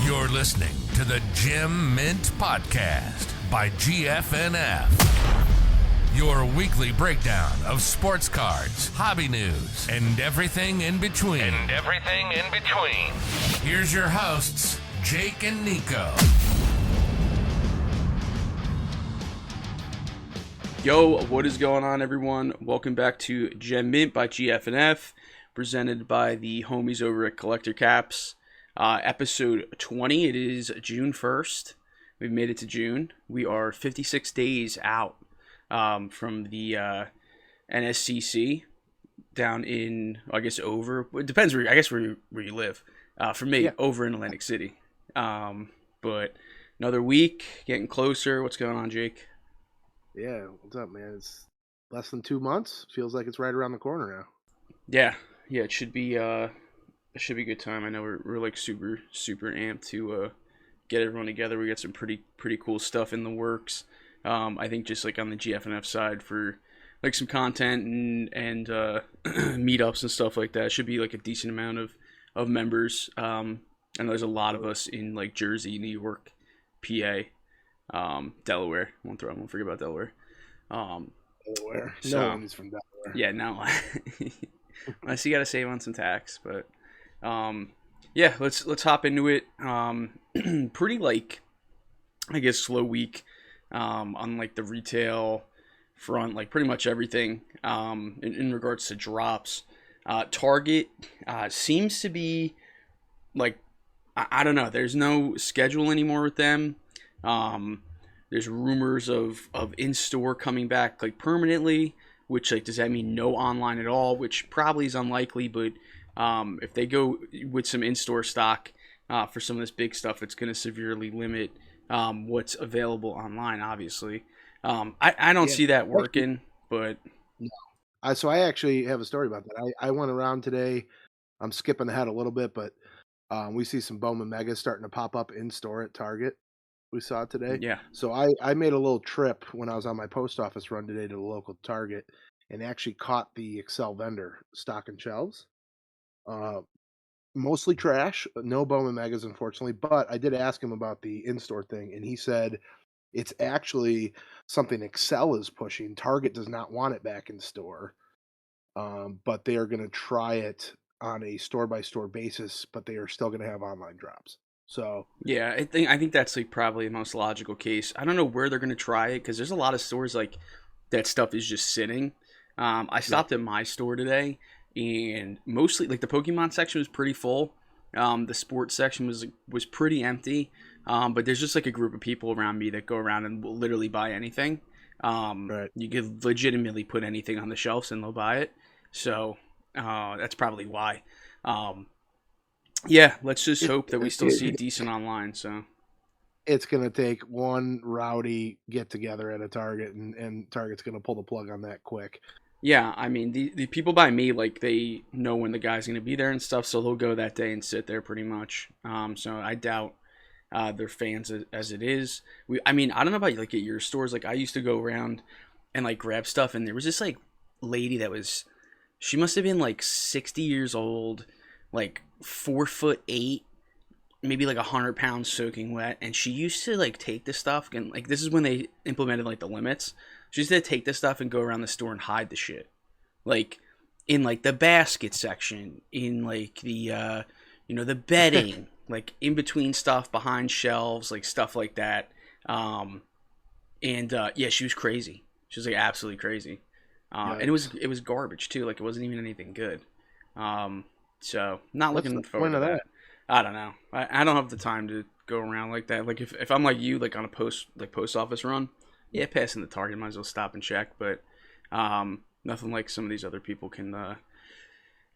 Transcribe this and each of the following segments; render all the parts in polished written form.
You're listening to the Gem Mint Podcast by GFNF. Your weekly breakdown of sports cards, hobby news, and everything in between. Here's your hosts, Jake and Nico. Yo, what is going on, everyone? Welcome back to Gem Mint by GFNF, presented by the homies over at Collector Caps. Episode 20. It is June 1st. We've made it to June. We are 56 days out from the NSCC down in, it depends where, where you live. For me, over in Atlantic City. But another week, getting closer. What's going on, Jake? Yeah, what's up, man? It's less than 2 months. Feels like it's right around the corner now. Yeah, it should be a good time. I know we're like super amped to get everyone together. We got some pretty cool stuff in the works. I think just like on the GFNF side for like some content and meetups and stuff like that. Should be like a decent amount of members. I know there's a lot of us in like Jersey, New York, PA, Delaware. Won't forget about Delaware. Delaware. So, no one's from Delaware. Yeah, no. Unless you got to save on some tax, but yeah, let's hop into it. Pretty like, I guess, slow week on like the retail front, like pretty much everything in regards to drops. Target seems to be like, I don't know. There's no schedule anymore with them. There's rumors of in-store coming back like permanently, which like does that mean no online at all? Which probably is unlikely, but if they go with some in-store stock for some of this big stuff, it's going to severely limit what's available online, obviously. I don't see that working, but... No. So I actually have a story about that. I went around today. I'm skipping ahead a little bit, but we see some Bowman Megas starting to pop up in-store at Target. We saw it today. Yeah. So I made a little trip when I was on my post office run today to the local Target and actually caught the Excel vendor stocking shelves. Mostly trash, no Bowman Megas, unfortunately, but I did ask him about the in-store thing, and he said it's actually something Excel is pushing. Target does not want it back in store, but they are going to try it on a store-by-store basis, but they are still going to have online drops. So yeah, I think that's like probably the most logical case. I don't know where they're going to try it because there's a lot of stores like that stuff is just sitting. I stopped at my store today, and mostly like the Pokemon section was pretty full. The sports section was pretty empty. But there's just like a group of people around me that go around and will literally buy anything. Right. You could legitimately put anything on the shelves and they'll buy it. So that's probably why. Yeah, let's just hope that we still see decent online. So it's going to take one rowdy get together at a Target, and Target's going to pull the plug on that quick. Yeah, I mean, the people by me, like, they know when the guy's going to be there and stuff, so they'll go that day and sit there pretty much. So I doubt they're fans as it is. I don't know about like at your stores. Like, I used to go around and like grab stuff, and there was this like lady she must have been like 60 years old, like 4'8", maybe like 100 pounds soaking wet, and she used to like take this stuff and like this is when they implemented like the limits. She used to take this stuff and go around the store and hide the shit, like in like the basket section, in like the the bedding, like in between stuff behind shelves, like stuff like that. Yeah, she was crazy. She was like absolutely crazy. And it was garbage too. Like it wasn't even anything good. So not looking forward to that. I don't know. I don't have the time to go around like that. Like if I'm like you, like on a post office run, yeah, passing the Target, might as well stop and check. But nothing like some of these other people can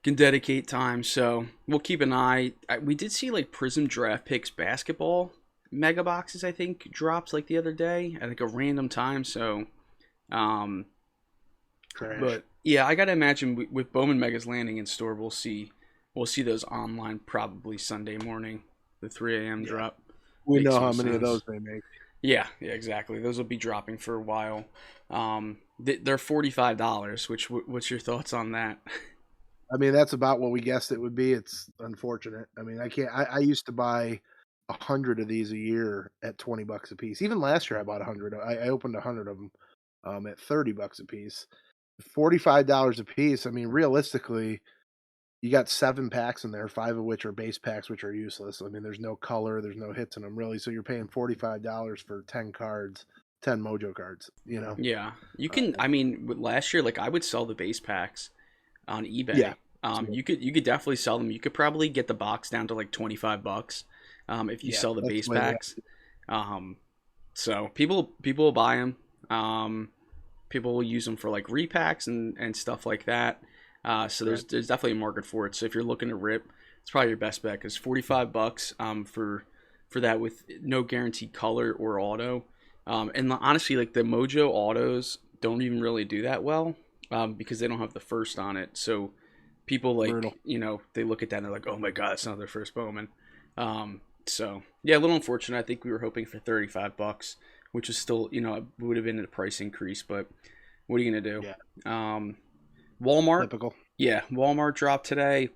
dedicate time. So we'll keep an eye. We did see like Prism Draft Picks basketball mega boxes, I think, dropped like the other day at like a random time. So Trash. But yeah, I gotta imagine with Bowman Megas landing in store, we'll see those online probably Sunday morning, the 3 a.m. drop. We know how many of those they make. Yeah, exactly. Those will be dropping for a while. They're $45. What's your thoughts on that? I mean, that's about what we guessed it would be. It's unfortunate. I mean, I used to buy 100 of these a year at $20 a piece. Even last year, I bought 100. I opened 100 of them at $30 a piece. $45 a piece. I mean, realistically, you got 7 packs in there, 5 of which are base packs, which are useless. I mean, there's no color, there's no hits in them really. So you're paying $45 for 10 cards, 10 Mojo cards. You know? Yeah, you can. I mean, last year, like I would sell the base packs on eBay. Yeah. You could definitely sell them. You could probably get the box down to like $25 if you sell the base packs. So people will buy them. People will use them for like repacks and stuff like that. So there's definitely a market for it. So if you're looking to rip, it's probably your best bet because $45 for that with no guaranteed color or auto. And honestly, like the Mojo autos don't even really do that well because they don't have the first on it. So people like, they look at that and they're like, oh my God, it's not their first Bowman. So yeah, a little unfortunate. I think we were hoping for $35, which is still, it would have been a price increase, but what are you going to do? Yeah. Walmart. Typical. Yeah. Walmart dropped today.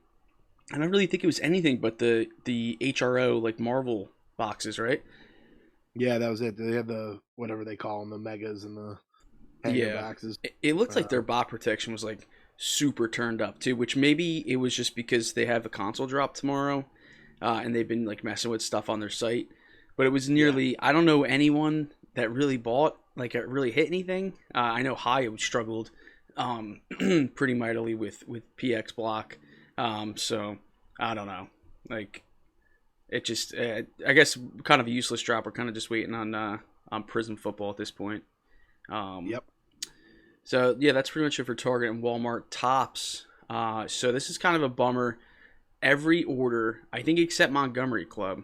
I don't really think it was anything but the HRO, like Marvel boxes, right? Yeah, that was it. They had the, whatever they call them, the megas and the hanger boxes. It looked like their bot protection was like super turned up too, which maybe it was just because they have a console drop tomorrow and they've been like messing with stuff on their site. But it was nearly, I don't know anyone that really bought, like it really hit anything. I know Hyatt struggled pretty mightily with PX block. So I don't know. Like it just, I guess kind of a useless drop. We're kind of just waiting on Prism football at this point. Yep. So yeah, that's pretty much it for Target and Walmart. Topps. So this is kind of a bummer. Every order, I think except Montgomery Club,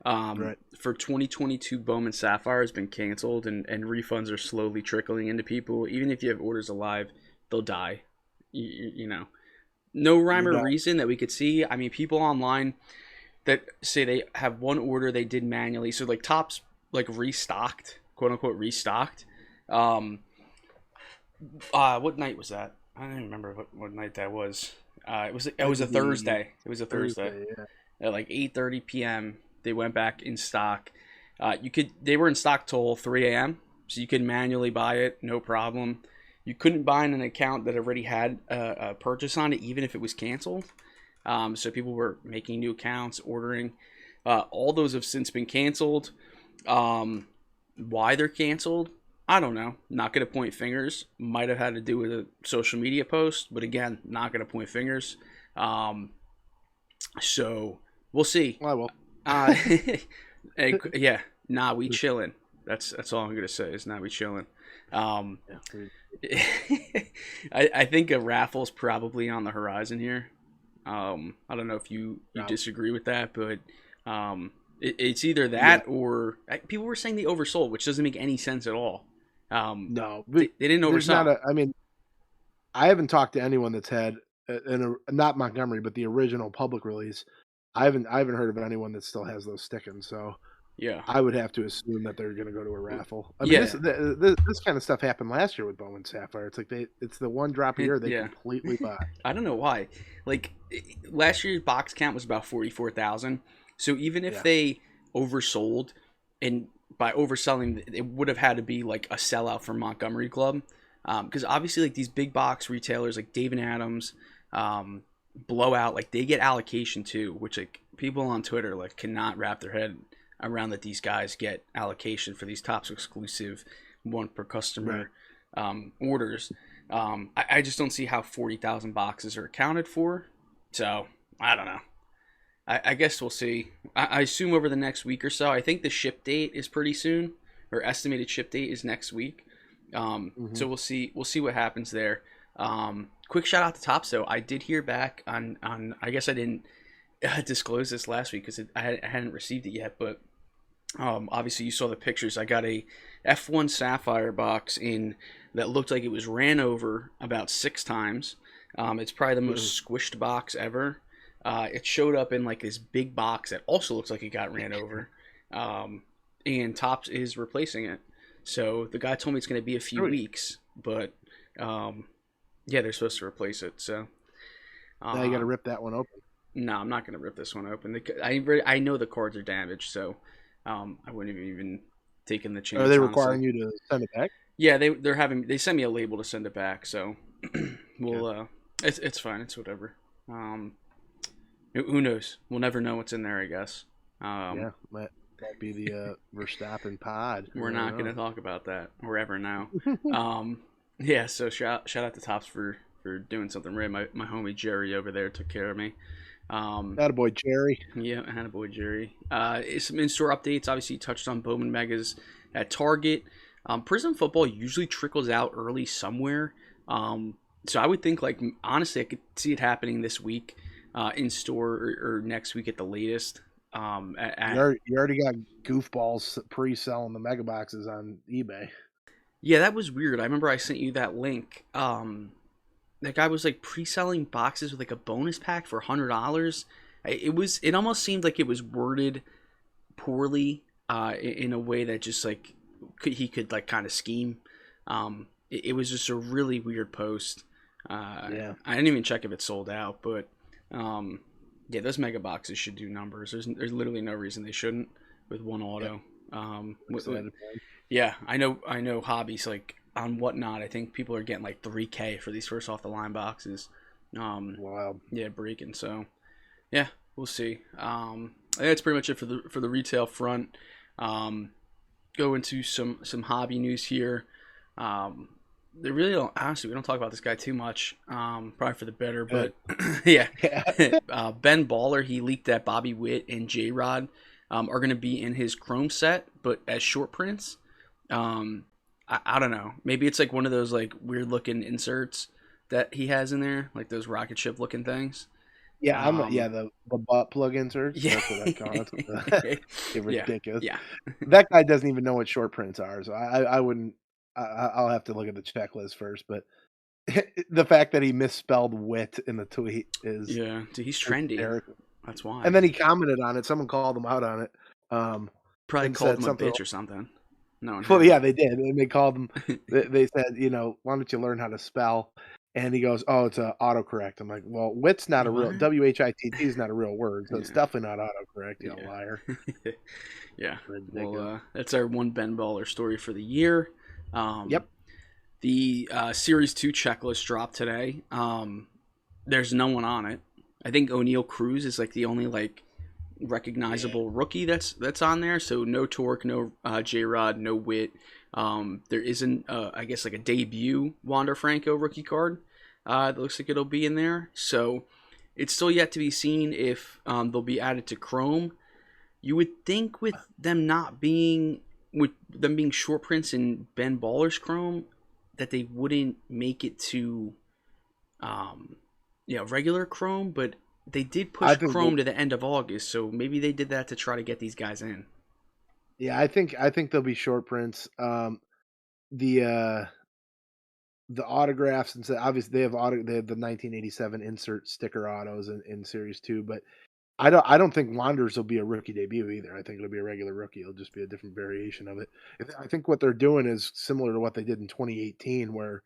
for 2022 Bowman Sapphire has been canceled, and refunds are slowly trickling into people. Even if you have orders alive, they'll die. You know, no rhyme or reason that we could see. I mean, people online that say they have one order they did manually. So like Topps like restocked, quote unquote restocked. What night was that? I don't even remember what night that was. It was a Thursday. It was a Thursday. Yeah. At like 8:30 p.m. they went back in stock. They were in stock till 3 a.m. so you could manually buy it, no problem. You couldn't buy in an account that already had a purchase on it, even if it was canceled. So people were making new accounts, ordering. All those have since been canceled. Why they're canceled, I don't know. Not going to point fingers. Might have had to do with a social media post, but again, not going to point fingers. So we'll see. I will. Yeah, we chillin'. That's all I'm going to say is we chillin'. I think a raffle's probably on the horizon here. I don't know if you disagree with that, but it's either that or people were saying they oversold, which doesn't make any sense at all. No, they didn't oversell. I mean, I haven't talked to anyone that's had not Montgomery, but the original public release. I haven't heard of anyone that still has those sticking. So yeah, I would have to assume that they're going to go to a raffle. I mean, this kind of stuff happened last year with Bowman Sapphire. It's like it's the one drop a year they completely buy. I don't know why. Like last year's box count was about 44,000. So even if they oversold, and by overselling, it would have had to be like a sellout for Montgomery Club, because obviously like these big box retailers like Dave and Adams, Blowout, like they get allocation too, which like people on Twitter like cannot wrap their head around that these guys get allocation for these Topps exclusive one per customer orders. I just don't see how 40,000 boxes are accounted for. So I don't know. I guess we'll see. I assume over the next week or so. I think the ship date is pretty soon, or estimated ship date is next week. So we'll see. We'll see what happens there. Quick shout out to Topps though. I did hear back on. I guess I didn't disclose this last week because I hadn't received it yet. But obviously you saw the pictures. I got a F1 Sapphire box in that looked like it was ran over about 6 times. It's probably the most squished box ever. It showed up in like this big box that also looks like it got ran over, and Topps is replacing it. So the guy told me it's going to be a few weeks, but they're supposed to replace it. So now you got to rip that one open. No, I'm not gonna rip this one open. I know the cards are damaged, so I wouldn't have even taken the chance. Are they honestly. requiring you to send it back? Yeah, they sent me a label to send it back, so it's fine. It's whatever. Who knows? We'll never know what's in there, I guess. Yeah, might be the Verstappen pod. We're not going to talk about that or ever now. Yeah, so shout out to Topps for doing something right. My homie Jerry over there took care of me. Attaboy, Jerry. Yeah, attaboy, Jerry. Some in-store updates. Obviously, touched on Bowman Megas at Target. Prism Football usually trickles out early somewhere. So I would think, like, honestly, I could see it happening this week in store or next week at the latest. You already got goofballs pre-selling the mega boxes on eBay. Yeah, that was weird. I remember I sent you that link. That guy was like pre-selling boxes with like a bonus pack for $100. It almost seemed like it was worded poorly in a way that just like he could like kind of scheme. It was just a really weird post. Yeah, I didn't even check if it sold out, but yeah, those mega boxes should do numbers. There's literally no reason they shouldn't with one auto. Yeah, I know hobbies like on Whatnot. I think people are getting like $3K for these first off the line boxes. Wild. Yeah, breaking. So yeah, we'll see. I think that's pretty much it for the retail front. Go into some hobby news here. They really don't, honestly, we don't talk about this guy too much, probably for the better, but yeah. Ben Baller, he leaked that Bobby Witt and J-Rod are going to be in his Chrome set, but as short prints. I don't know. Maybe it's like one of those like weird looking inserts that he has in there, like those rocket ship looking things. Yeah, the butt plug inserts. Yeah. That's what I call it. It's ridiculous. Yeah. That guy doesn't even know what short prints are, so I wouldn't. I'll have to look at the checklist first, but the fact that he misspelled wit in the tweet is dude, he's trendy. hysterical. That's why. And then he commented on it. Someone called him out on it. Probably called him a bitch or something. No. Well, yeah, they did. And they called him. They said, why don't you learn how to spell? And he goes, "Oh, it's a autocorrect." I'm like, "Well, wit's not a real WHITT is not a real word, so it's definitely not autocorrect, you liar." Yeah. Well, that's our one Ben Baller story for the year. Yep. The Series 2 checklist dropped today. There's no one on it. I think O'Neal Cruz is like the only like recognizable rookie that's on there. So no Torque, no J-Rod, no Witt. There isn't, I guess, like a debut Wander Franco rookie card. That looks like it'll be in there. So it's still yet to be seen if they'll be added to Chrome. You would think with them being short prints in Ben Baller's Chrome that they wouldn't make it to regular Chrome, but they did push Chrome to the end of August, so maybe they did that to try to get these guys in. Yeah, I think there'll be short prints. The autographs, and so obviously they have the 1987 insert sticker autos in Series 2, but I don't think Wanderers will be a rookie debut either. I think it'll be a regular rookie. It'll just be a different variation of it. I think what they're doing is similar to what they did in 2018, where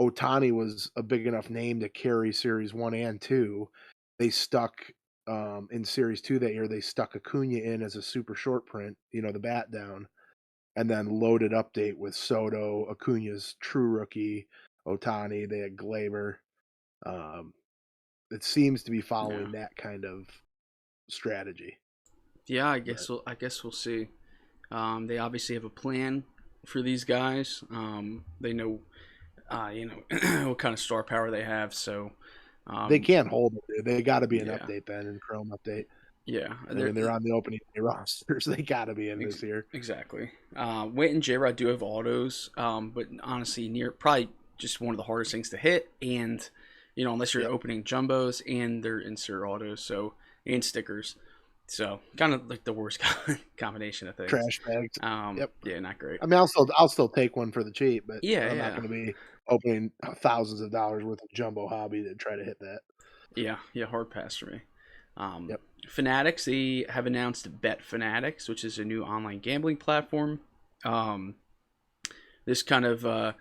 Ohtani was a big enough name to carry Series 1 and 2. They stuck in Series 2 that year. They stuck Acuna in as a super short print, the bat down, and then loaded update with Soto, Acuna's true rookie, Ohtani. They had Glaber. It seems to be following that kind of strategy. Yeah, I guess we'll see. They obviously have a plan for these guys. They know, what kind of star power they have. So they can't hold it. They got to be an update then, in Chrome update. Yeah, they're on the opening day rosters. They got to be in this year. Exactly. Witt and J-Rod do have autos, but honestly, probably just one of the hardest things to hit. And unless you're opening jumbos and they're insert autos, and stickers, so kind of like the worst combination of things. Trash bags. Yeah, not great. I mean, I'll still take one for the cheap, but I'm not going to be opening thousands of dollars worth of jumbo hobby to try to hit that. Yeah, hard pass for me. Fanatics, they have announced Bet Fanatics, which is a new online gambling platform. This kind of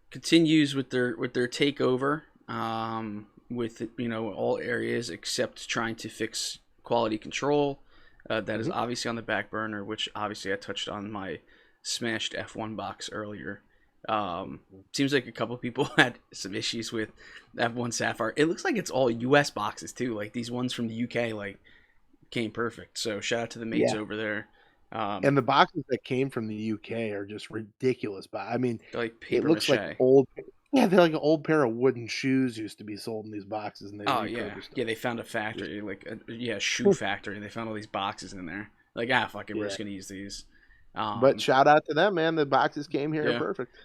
continues with their takeover. with all areas except trying to fix quality control. That is obviously on the back burner, which obviously I touched on my smashed F1 box earlier. Seems like a couple people had some issues with F1 Sapphire. It looks like it's all US boxes too. Like these ones from the UK like came perfect. So shout out to the mates over there. And the boxes that came from the UK are just ridiculous. But I mean, like paper it looks mache. like old. Yeah, they're like an old pair of wooden shoes used to be sold in these boxes, and they yeah, they found a factory, like a shoe factory, and they found all these boxes in there. Like, fuck it, we're just gonna use these. But shout out to them, man. The boxes came here perfect.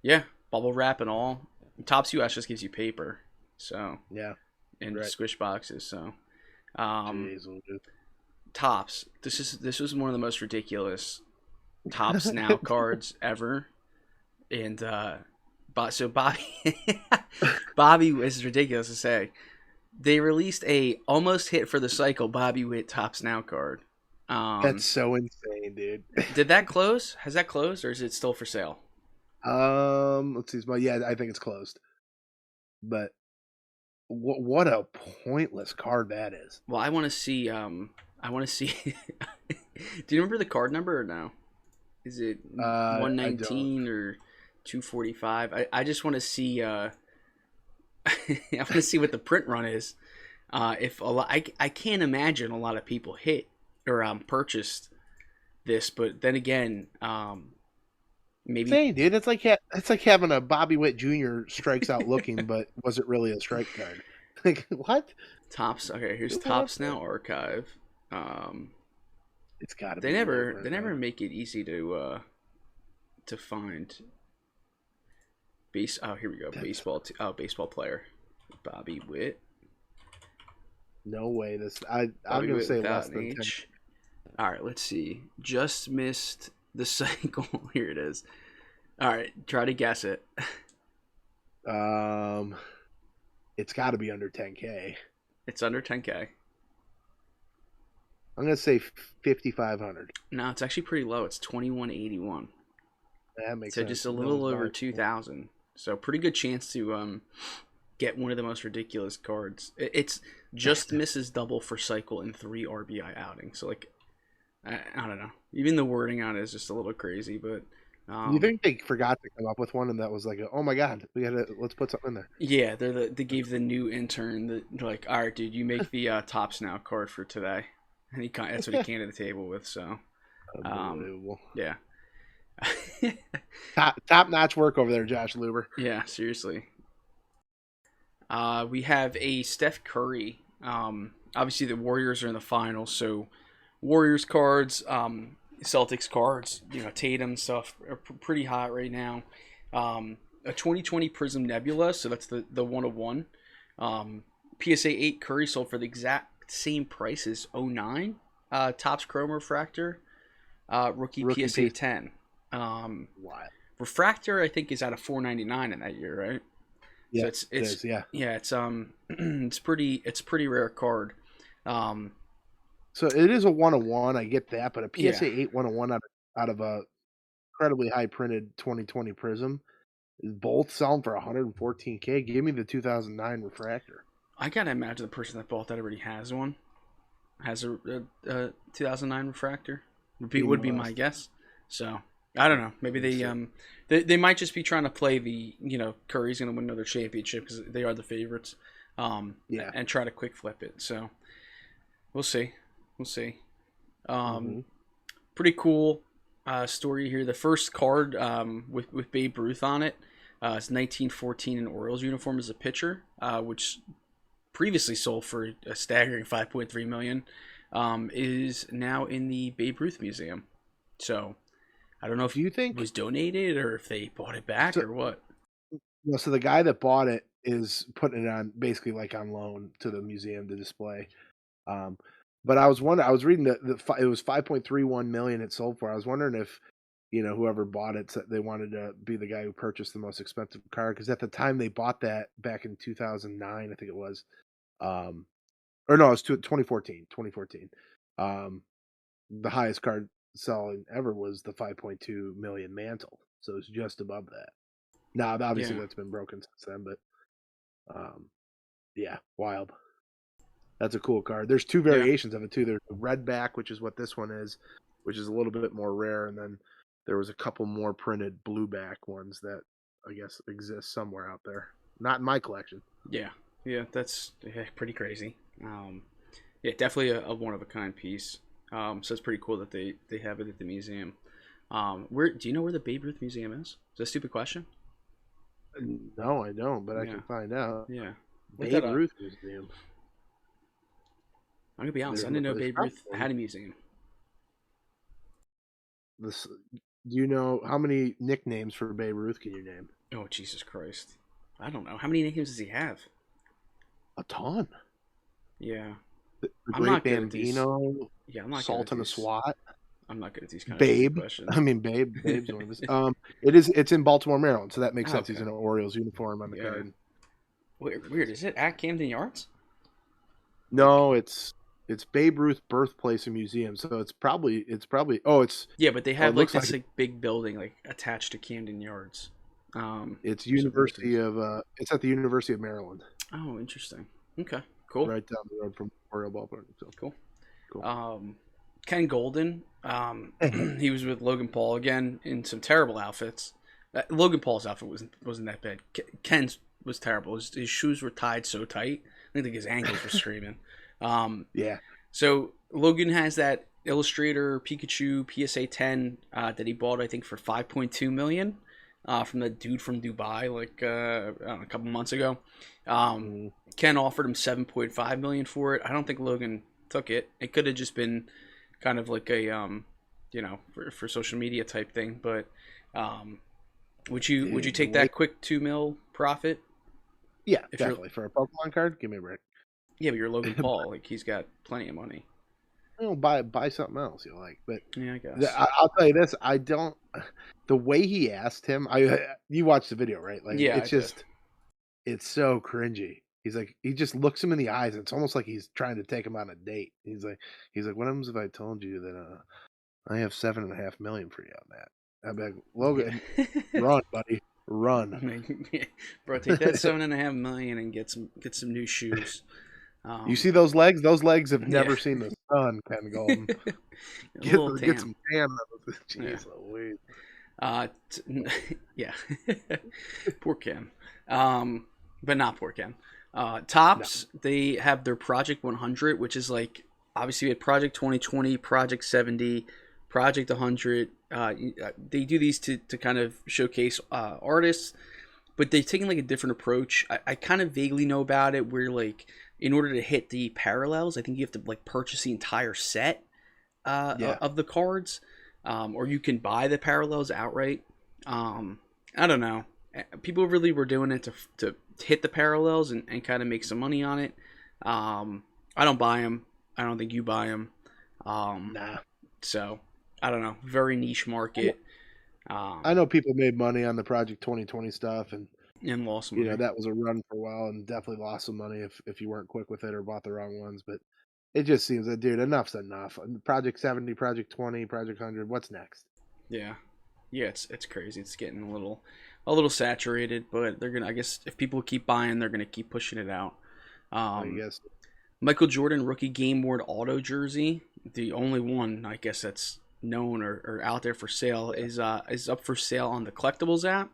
Yeah, bubble wrap and all. Topps US just gives you paper, so and squish boxes. So, Topps. This was one of the most ridiculous Topps Now cards ever, and so Bobby is ridiculous to say. They released a almost hit for the cycle Bobby Witt Topps Now card. That's so insane, dude. Did that close? Has that closed, or is it still for sale? Let's see. Yeah, I think it's closed. But what a pointless card that is. Well, I want to see. Do you remember the card number or no? Is it 119 or 245? I just want to see. I want to see what the print run is. If a lot, I can't imagine a lot of people hit or purchased this, but then again, maybe. Hey, dude, it's like having a Bobby Witt Jr. strikes out looking, but was it really a strike card? Like what? Topps. Okay, here's Topps Now archive. It's got to. They never make it easy to find. Oh, here we go. Baseball player, Bobby Witt. No way. I'm gonna say less than 10. All right, let's see. Just missed the cycle. Here it is. All right, try to guess it. It's got to be under 10K. It's under 10K. I'm gonna say 5,500. No, it's actually pretty low. It's 2,181. That makes sense. So just a little over 2,000. So pretty good chance to get one of the most ridiculous cards. It's just misses double for cycle in 3 RBI outings. So like, I don't know. Even the wording on it is just a little crazy, but. You think they forgot to come up with one, and that was like, oh my god, let's put something in there. Yeah, they gave the new intern they're like, all right, dude, you make the Topps Now card for today, and that's what he came to the table with. So, unbelievable. Yeah. top notch work over there, Josh Luber. Yeah, seriously. We have a Steph Curry. Obviously, the Warriors are in the finals, so Warriors cards. Celtics cards, Tatum stuff are pretty hot right now. A 2020 Prism Nebula, so that's the 101. PSA 8 Curry sold for the exact same price as 09. Topps Chrome Refractor, rookie PSA 10. Wow. Refractor, I think, is out of $4.99 in that year, right? Yeah, so it's it's it's pretty rare card. So it is a 101, I get that, but a PSA 8 101 out of a incredibly high printed 2020 Prism is both selling for 114K. Give me the 2009 Refractor. I gotta imagine the person that bought that already has one. Has a 2009 Refractor. Would be my guess. So I don't know. Maybe they might just be trying to play the Curry's gonna win another championship because they are the favorites. And try to quick flip it. So we'll see. Pretty cool story here. The first card with Babe Ruth on it is 1914 in Orioles uniform as a pitcher, which previously sold for a staggering $5.3 million, is now in the Babe Ruth Museum. So I don't know if you think it was donated or if they bought it back or what. So the guy that bought it is putting it on basically like on loan to the museum to display. But I was reading that it was 5.31 million it sold for. I was wondering if, whoever bought it, they wanted to be the guy who purchased the most expensive car. Because at the time they bought that back in 2009, I think it was, or no, it was 2014. The highest card selling ever was the 5.2 million Mantle. So it's just above that. Now, obviously that's been broken since then, but Yeah, wild. That's a cool card. There's two variations of it too. There's the red back, which is what this one is, which is a little bit more rare, and then there was a couple more printed blue back ones that I guess exist somewhere out there. Not in my collection. Yeah, that's pretty crazy. Yeah, definitely a one of a kind piece. So it's pretty cool that they have it at the museum. Where do you know where the Babe Ruth Museum is? Is that a stupid question? No, I don't, but I can find out. Yeah, Babe Ruth Museum. I'm gonna be honest. I didn't know Babe Ruth had a museum. Do you know how many nicknames for Babe Ruth can you name? Oh, Jesus Christ! I don't know. How many nicknames does he have? A ton. Yeah. The Great Bambino. Yeah, I'm not Sultan of SWAT. I'm not good at these kind Babe. of questions. I mean, Babe's one of his. It's in Baltimore, Maryland, so that makes sense. Okay. He's in an Orioles uniform on the card. Weird. Is it at Camden Yards? No, it's Babe Ruth Birthplace and Museum, so it's probably yeah, but they have this big building like attached to Camden Yards. It's University of it's at the University of Maryland. Oh, interesting. Okay, cool. Right down the road from Oriole Ballpark. So. Cool. Ken Goldin, he was with Logan Paul again in some terrible outfits. Logan Paul's outfit wasn't that bad. Ken's was terrible. His shoes were tied so tight. I think his ankles were screaming. Yeah. So Logan has that Illustrator Pikachu PSA 10 that he bought, I think, for $5.2 million from the dude from Dubai, like I don't know, a couple months ago. Ken offered him $7.5 million for it. I don't think Logan took it. It could have just been kind of like a for social media type thing. But would you take that quick $2 million profit? Yeah, definitely for a Pokemon card. Give me a break. Yeah, but you're Logan Paul. Like, he's got plenty of money. Well, buy something else you like. But yeah, I guess. I'll tell you this. I don't. The way he asked him, you watched the video, right? Like, yeah, it's so cringy. He's like, he just looks him in the eyes, and it's almost like he's trying to take him on a date. He's like, what happens if I told you that I have $7.5 million for you on that? I'd be like, Logan, run, buddy. Run. Bro, take that $7.5 million and get some new shoes. You see those legs? Those legs have never seen the sun, Ken Goldin. Get some tan. Jeez Louise. Yeah. Poor Ken. But not poor Ken. Topps, they have their Project 100, which is like, obviously we had Project 2020, Project 70, Project 100. They do these to kind of showcase artists, but they've taken like a different approach. I kind of vaguely know about it, where like in order to hit the parallels, I think you have to like purchase the entire set of the cards, or you can buy the parallels outright. I don't know. People really were doing it to hit the parallels and kind of make some money on it. I don't buy them. I don't think you buy them. Nah. So I don't know. Very niche market. I know people made money on the Project 2020 stuff and lost money. That was a run for a while and definitely lost some money if you weren't quick with it or bought the wrong ones. But it just seems that, dude, enough's enough. Project 70, Project 20, Project 100. What's next? Yeah, it's crazy. It's getting a little saturated, but they're gonna. I guess if people keep buying, they're gonna keep pushing it out. I guess. Michael Jordan rookie game worn auto jersey, the only one I guess that's known or out there for sale, is up for sale on the collectibles app.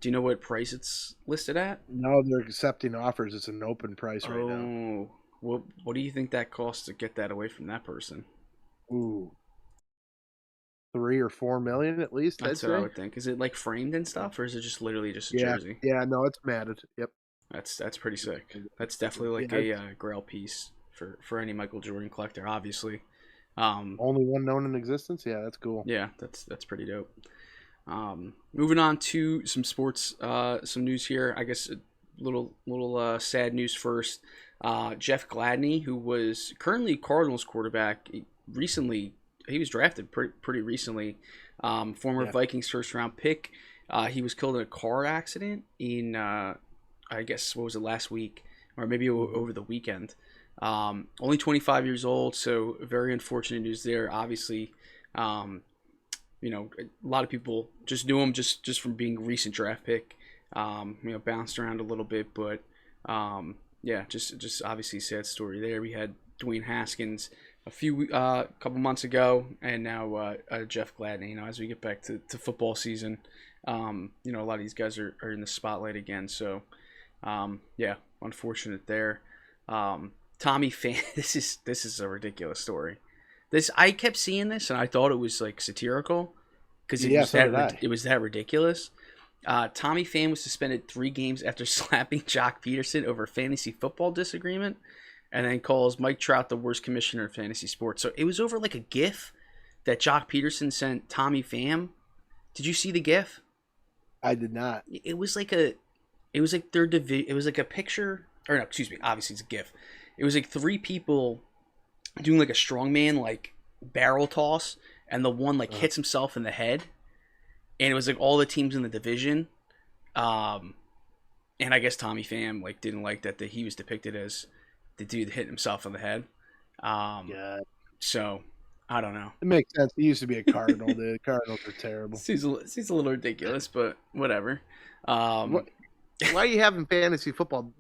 Do you know what price it's listed at? No, they're accepting offers. It's an open price right now. Oh, what do you think that costs to get that away from that person? Ooh, $3 or $4 million at least. That's what I would think. Is it like framed and stuff, or is it just literally just a jersey? Yeah, no, it's matted. Yep. That's pretty sick. That's definitely like a grail piece for any Michael Jordan collector, obviously. Only one known in existence. Yeah, that's cool. Yeah, that's pretty dope. Moving on to some sports, some news here. I guess a little sad news first. Jeff Gladney, who was currently Cardinals quarterback, he was drafted pretty recently. Former Vikings first round pick. He was killed in a car accident in I guess, what was it, last week, or maybe over the weekend. Only 25 years old, so very unfortunate news there. Obviously, a lot of people just knew him just from being a recent draft pick. Bounced around a little bit, but Yeah, just obviously sad story there. We had Dwayne Haskins a couple months ago, and now Jeff Gladney. As we get back to football season, a lot of these guys are in the spotlight again. So, yeah, unfortunate there. Tommy Pham, this is a ridiculous story. I kept seeing this and I thought it was like satirical because it was that ridiculous. Tommy Pham was suspended 3 games after slapping Jock Peterson over a fantasy football disagreement, and then calls Mike Trout the worst commissioner of fantasy sports. So it was over like a GIF that Jock Peterson sent Tommy Pham. Did you see the GIF? I did not. It was like their division. It was like a picture, or no, excuse me. Obviously, it's a GIF. It was like 3 people doing like a strongman like barrel toss, and the one like hits himself in the head. And it was like all the teams in the division, and I guess Tommy Pham like didn't like that he was depicted as the dude hitting himself in the head. Yeah. So I don't know. It makes sense. He used to be a Cardinal. The Cardinals are terrible. Seems a little ridiculous, but whatever. Why are you having fantasy football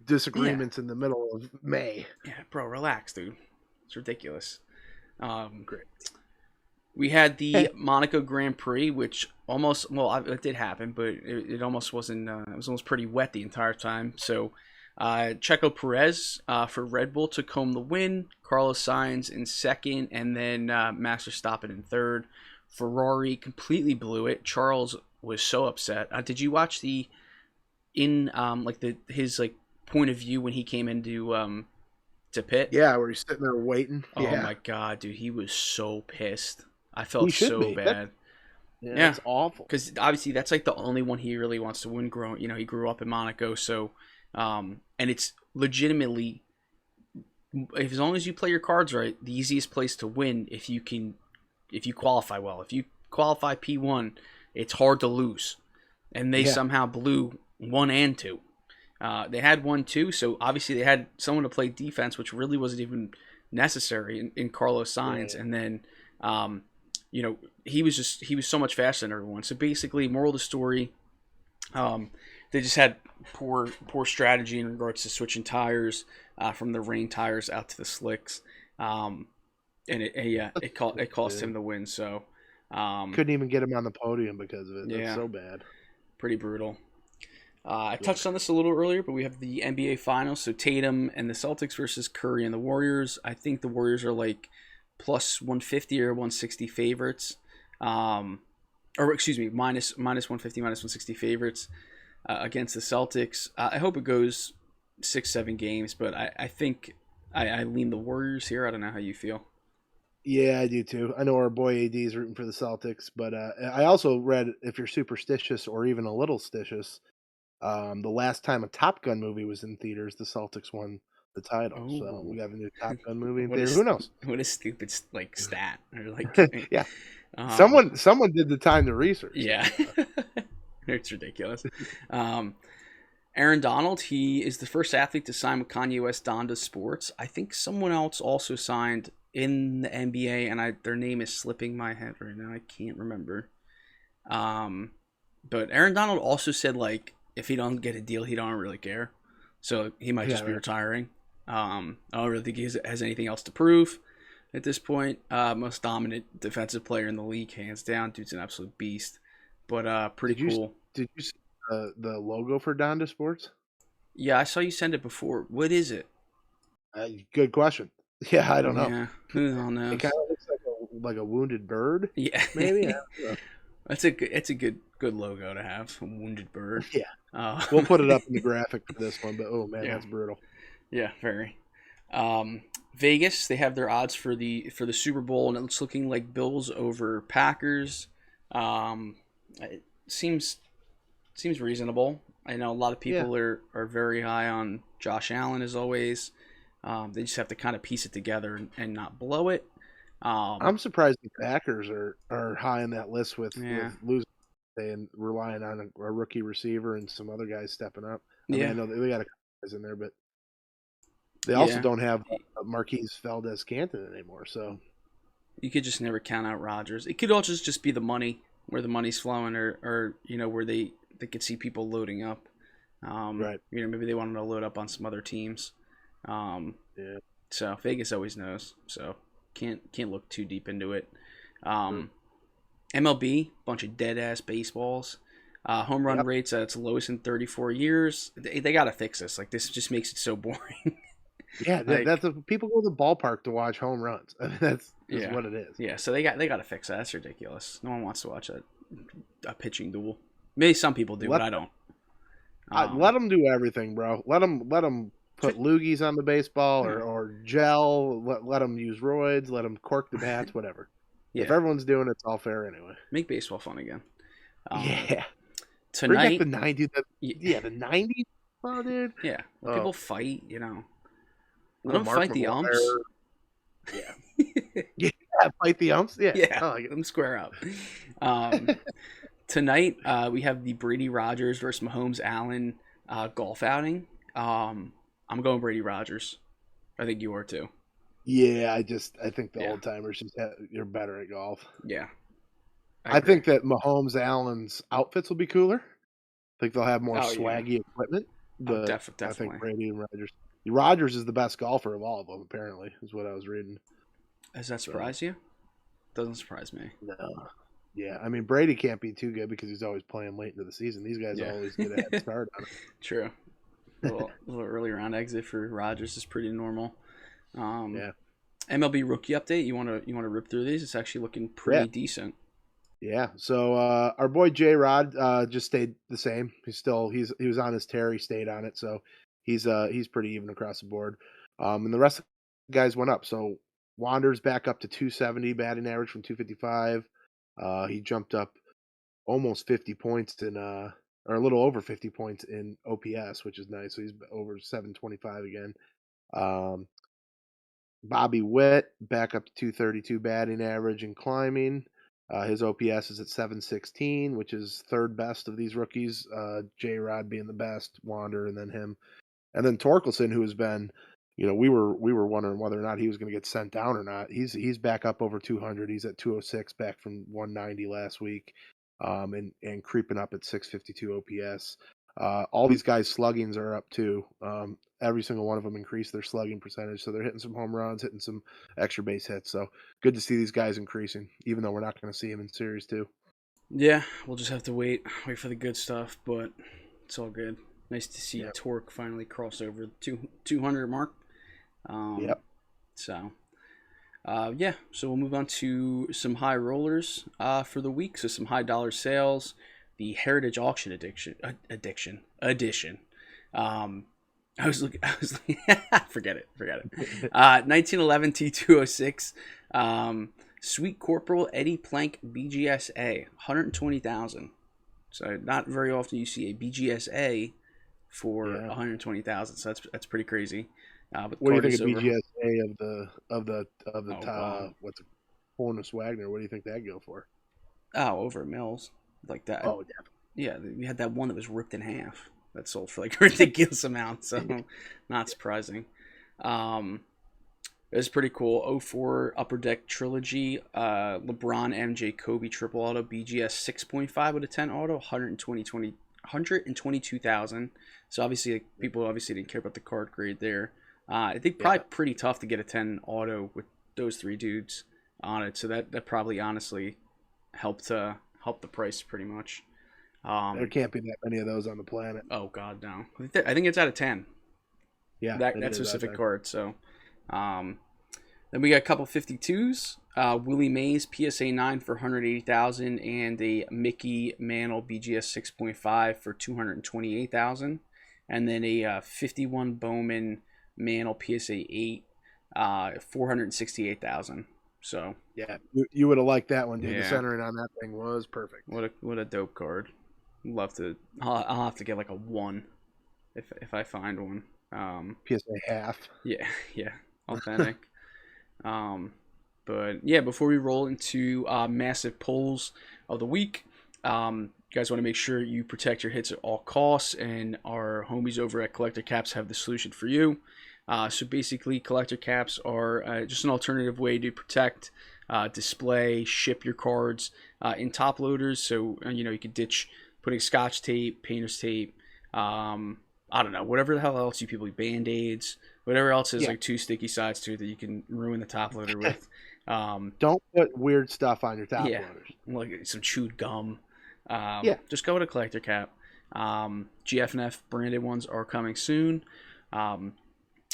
disagreements in the middle of May? Yeah, bro, relax, dude. It's ridiculous. Great. We had the Monaco Grand Prix, which it did happen, but it almost wasn't. It was almost pretty wet the entire time. So, Checo Perez for Red Bull took home the win. Carlos Sainz in second, and then Max Verstappen in third. Ferrari completely blew it. Charles was so upset. Did you watch his point of view when he came into to pit? Yeah, where he's sitting there waiting. Oh my god, dude, he was so pissed. I felt so bad. Yeah, it's awful. Because obviously that's like the only one he really wants to win. He grew up in Monaco, so and it's legitimately, as long as you play your cards right, the easiest place to win if you qualify well. If you qualify P1, it's hard to lose, and they somehow blew 1 and 2. They had 1, 2, so obviously they had someone to play defense, which really wasn't even necessary in Carlos Sainz, and then. He was so much faster than everyone. So basically, moral of the story, they just had poor strategy in regards to switching tires from the rain tires out to the slicks, and it cost him the win. So couldn't even get him on the podium because of it. That's so bad. Pretty brutal. I touched on this a little earlier, but we have the NBA Finals. So Tatum and the Celtics versus Curry and the Warriors. I think the Warriors are like plus 150 or 160 favorites, minus 150, minus 160 favorites against the Celtics. I hope it goes 6-7 games, but I think I lean the Warriors here. I don't know how you feel. Yeah, I do too. I know our boy AD is rooting for the Celtics, but I also read, if you're superstitious or even a little stitious, the last time a Top Gun movie was in theaters, the Celtics won the title. Ooh. So we got a new Top Gun movie in theaters. Who knows? What a stupid stat. Or yeah. Someone did the time to research. Yeah. It's ridiculous. Aaron Donald, he is the first athlete to sign with Kanye West Donda Sports. I think someone else also signed in the NBA, and their name is slipping my head right now. I can't remember. But Aaron Donald also said, like, if he don't get a deal, he don't really care. So he might just be retiring. I don't really think he has anything else to prove at this point. Most dominant defensive player in the league, hands down. Dude's an absolute beast. But pretty cool. Did you see the logo for Donda Sports? Yeah, I saw you send it before. What is it? Good question. Yeah, I don't know. Yeah, who the hell knows? It kind of looks like a wounded bird. Yeah, maybe. It's a good logo to have. A wounded bird. Yeah. We'll put it up in the graphic for this one, but oh man, that's brutal. Yeah, very. Vegas, they have their odds for the Super Bowl, and it's looking like Bills over Packers. It seems reasonable. I know a lot of people are very high on Josh Allen as always. They just have to kind of piece it together and not blow it. I'm surprised the Packers are high on that list with losing and relying on a rookie receiver and some other guys stepping up. I mean, I know they got a couple guys in there, but they also don't have Marquise Valdez-Scantling anymore. So you could just never count out Rodgers. It could all just be the money, where the money's flowing, or where they could see people loading up. Right. Maybe they wanted to load up on some other teams. Yeah. So Vegas always knows. So can't look too deep into it. MLB, bunch of dead ass baseballs. Home run rates at its lowest in 34 years. They gotta fix this. Like, this just makes it so boring. Yeah, that's people go to the ballpark to watch home runs. That's what it is. Yeah, so they gotta fix that. That's ridiculous. No one wants to watch a pitching duel. Maybe some people do, but I don't. Let them do everything, bro. Let them put loogies on the baseball or gel. Let them use roids. Let them cork the bats, whatever. Yeah. If everyone's doing it, it's all fair anyway. Make baseball fun again. Tonight, Bring back the 90s. The 90s. Oh, dude. Yeah. Let people fight, Let them fight the umps. Yeah. Fight the umps. Yeah. Let them square up. Tonight, we have the Brady Rogers versus Mahomes Allen golf outing. I'm going Brady Rogers. I think you are too. Yeah, I think the old timers you're better at golf. Yeah. I think that Mahomes Allen's outfits will be cooler. I think they'll have more swaggy equipment. But definitely. I think Brady and Rogers. Rogers is the best golfer of all of them, apparently, is what I was reading. Does that surprise you? Doesn't surprise me. No. Yeah, I mean, Brady can't be too good because he's always playing late into the season. These guys always get a head start on it. True. A little early round exit for Rogers is pretty normal. MLB rookie update. You want to rip through these? It's actually looking pretty decent. Yeah. So our boy J Rod just stayed the same. He was on his tear. He stayed on it. So he's pretty even across the board. And the rest of the guys went up. So Wander's back up to 270 batting average from 255. He jumped up almost 50 points or a little over 50 points in OPS, which is nice. So he's over 725 again. Bobby Witt back up to 232 batting average and climbing. His OPS is at 716, which is third best of these rookies. J Rod being the best, Wander, and then him, and then Torkelson, who has been, we were wondering whether or not he was going to get sent down or not. He's back up over 200. He's at 206, back from 190 last week, and creeping up at 652 OPS. All these guys' sluggings are up too. Every single one of them increased their slugging percentage, so they're hitting some home runs, hitting some extra base hits. So good to see these guys increasing, even though we're not going to see them in Series 2. Yeah, we'll just have to wait for the good stuff, but it's all good. Nice to see Torque finally cross over the 200 mark. So we'll move on to some high rollers for the week. So some high dollar sales. The Heritage Auction edition. I was looking. Forget it. 1911 T206. Sweet Corporal Eddie Plank BGSA, 120,000. So not very often you see a BGSA for 120,000. So that's pretty crazy. But what do you think of BGSA of the top? What's Honus Wagner? What do you think that go for? Oh, over at Mills, like that. Oh, definitely. Yeah, we had that one that was ripped in half. That sold for like a ridiculous amount, so not surprising. It was pretty cool. 04 Upper Deck Trilogy, LeBron, MJ, Kobe triple auto, BGS 6.5 with a 10 auto, 122,000. So obviously, people didn't care about the card grade there. I think probably pretty tough to get a 10 auto with those three dudes on it. So that probably honestly helped the price pretty much. There can't be that many of those on the planet. Oh God, no! I think it's out of 10. Yeah, that specific card. So, then we got a couple 52s. Willie Mays PSA 9 for 180,000, and a Mickey Mantle BGS 6.5 for 228,000, and then a 51 Bowman Mantle PSA 8 468,000. So yeah, you would have liked that one, dude. Yeah. The centering on that thing was perfect. What a dope card. Love to. I'll have to get like a 1 if I find one. PSA half. Yeah, authentic. But yeah, before we roll into massive polls of the week, you guys want to make sure you protect your hits at all costs, and our homies over at Collector Caps have the solution for you. So basically, Collector Caps are just an alternative way to protect, display, ship your cards in top loaders. So you can ditch putting Scotch tape, painter's tape, I don't know, whatever the hell else you people, Band-Aids, whatever else is Yeah. like 2 sticky sides to it that you can ruin the top loader with. Don't put weird stuff on your top Yeah, loaders. like some chewed gum. Yeah. Just go with a collector cap. GFNF branded ones are coming soon.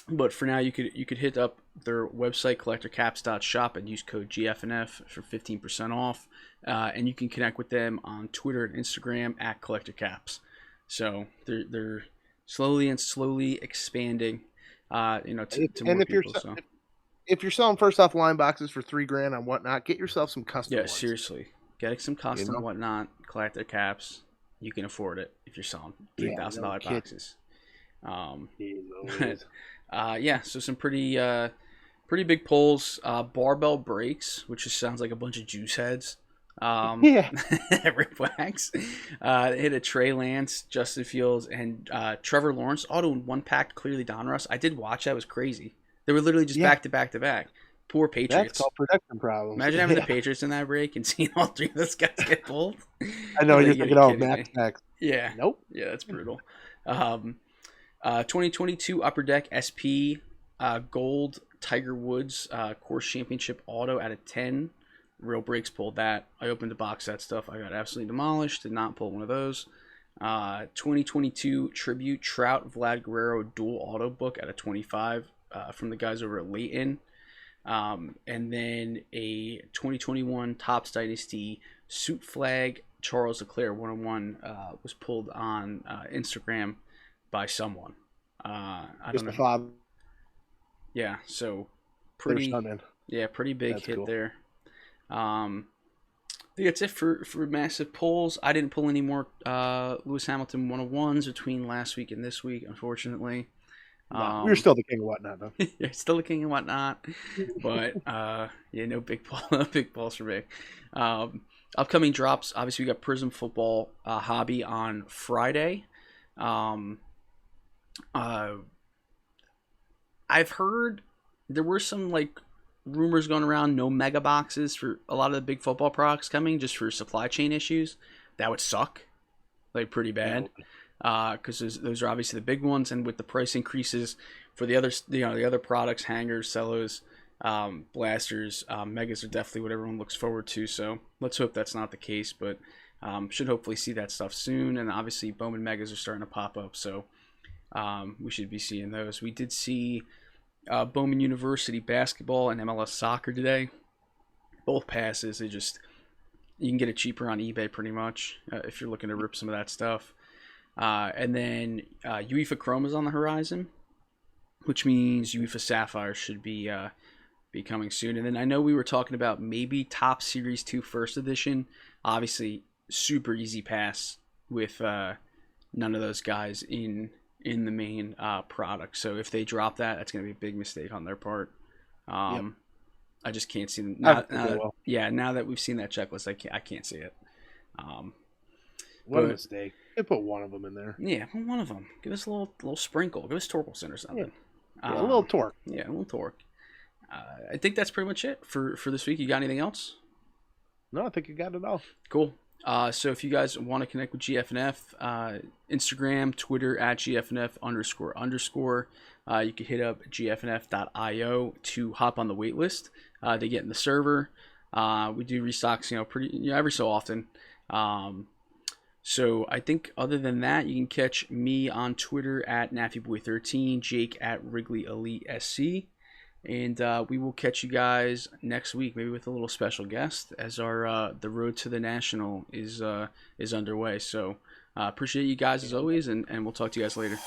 But for now, you could hit up their website, collectorcaps.shop, and use code GFNF for 15% off. And you can connect with them on Twitter and Instagram at collectorcaps. So they're slowly expanding. To more people. If you're selling first off line boxes for $3,000 on Whatnot, get yourself some custom. Yeah, ones. seriously, get some custom Whatnot collector caps. You can afford it if you're selling $3,000 boxes. So some pretty big pulls. Barbell breaks, which just sounds like a bunch of juice heads. Rip wax. Hit a Trey Lance, Justin Fields, and Trevor Lawrence auto in one pack. Clearly Donruss. I did watch that. It was crazy. They were literally just back to back to back. Poor Patriots. That's called production problems. Imagine having the Patriots in that break and seeing all 3 of those guys get pulled. I know. You're thinking, Max. Yeah. Nope. Yeah, that's brutal. 2022 Upper Deck SP Gold Tiger Woods Course Championship Auto out of 10. Real Breaks pulled that. I opened the box set stuff. I got absolutely demolished. Did not pull one of those. 2022 Tribute Trout Vlad Guerrero Dual Auto Book out of 25 from the guys over at Leighton. And then a 2021 Topps Dynasty Suit Flag Charles Leclerc 101 was pulled on Instagram by someone. I don't know. The father. Yeah, so pretty big That's hit cool. there. I think that's it for massive pulls. I didn't pull any more Lewis Hamilton 101s between last week and this week, unfortunately. We're still the king of Whatnot, though. Yeah, still the king and whatnot, but no big balls for me. Upcoming drops, obviously we got Prism Football Hobby on Friday. I've heard there were some like rumors going around, no mega boxes for a lot of the big football products coming just for supply chain issues. That would suck, like pretty bad. Because those are obviously the big ones, and with the price increases for the other, the other products, hangers, cellos, blasters, megas are definitely what everyone looks forward to. So let's hope that's not the case, but should hopefully see that stuff soon. And obviously Bowman megas are starting to pop up, so we should be seeing those. We did see Bowman University basketball and MLS soccer today. Both passes. You can get it cheaper on eBay pretty much if you're looking to rip some of that stuff. And then UEFA Chrome is on the horizon, which means UEFA Sapphire should be coming soon. And then I know we were talking about maybe Topps Series 2 First Edition. Obviously, super easy pass with none of those guys in the main product. So if they drop that, that's going to be a big mistake on their part. I just can't see them. Now that we've seen that checklist, I can't see it. What a mistake. They put one of them in there. Yeah, one of them. Give us a little sprinkle. Give us Torkelson or something. Yeah, a little torque. Yeah, a little torque. I think that's pretty much it for this week. You got anything else? No, I think you got it all. Cool. So if you guys want to connect with GFNF, Instagram, Twitter at GFNF__. You can hit up gfnf.io to hop on the wait list to get in the server. We do restocks, every so often. So I think other than that, you can catch me on Twitter at NaffyBoy13, Jake at Wrigley Elite SC, and we will catch you guys next week, maybe with a little special guest as our the road to the national is underway. So appreciate you guys as always, and we'll talk to you guys later.